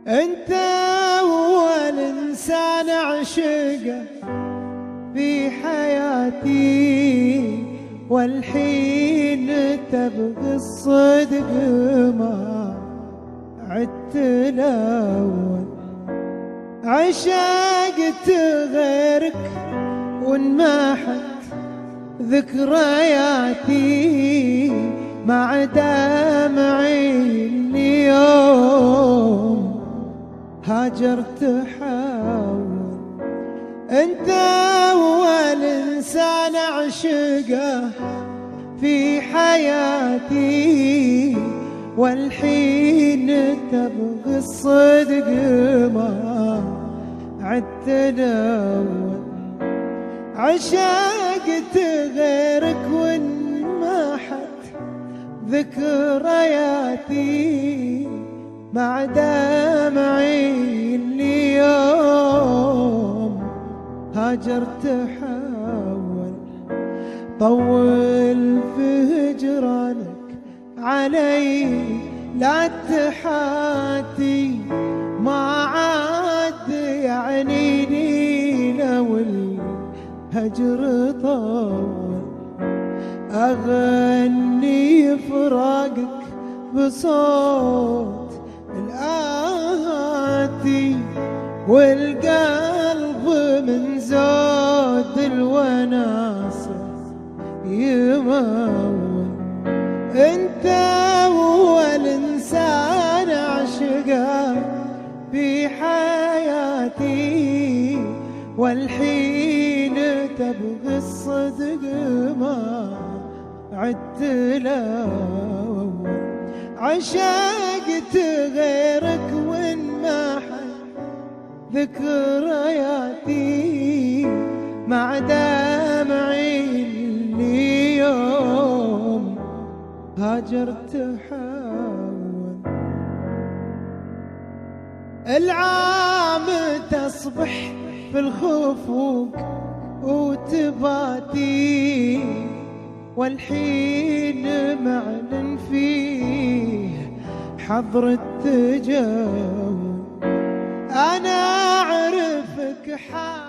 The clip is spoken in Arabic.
انت اول انسان عشقه في حياتي، والحين تبغي الصدق ما عدت الاول. عشقت غيرك وانمحت ذكرياتي مع دمعي اليوم هاجرت حاول. انت اول انسان عشقه في حياتي، والحين تبغي الصدق ما عدت الاول. عشقت غيرك وانمحت ذكرياتي مع دمعي اليوم هاجرت حاول. طول في هجرانك علي لا تحاتي، ما عاد يعنيني لو الهجر طول. أغني فراقك بصوت الآتي، والقلب من زود الوناسة يمول. انت اول انسان عشقه في حياتي، والحين تبغي الصدق ما عدت الاول. عشقت غيرك وانمحت ذكرياتي مع دمعي اليوم هاجرت حاول. العام تصبح في الخفوق وتباتي، والحين معلن فيه حظر التجاوب. أنا أعرفك حال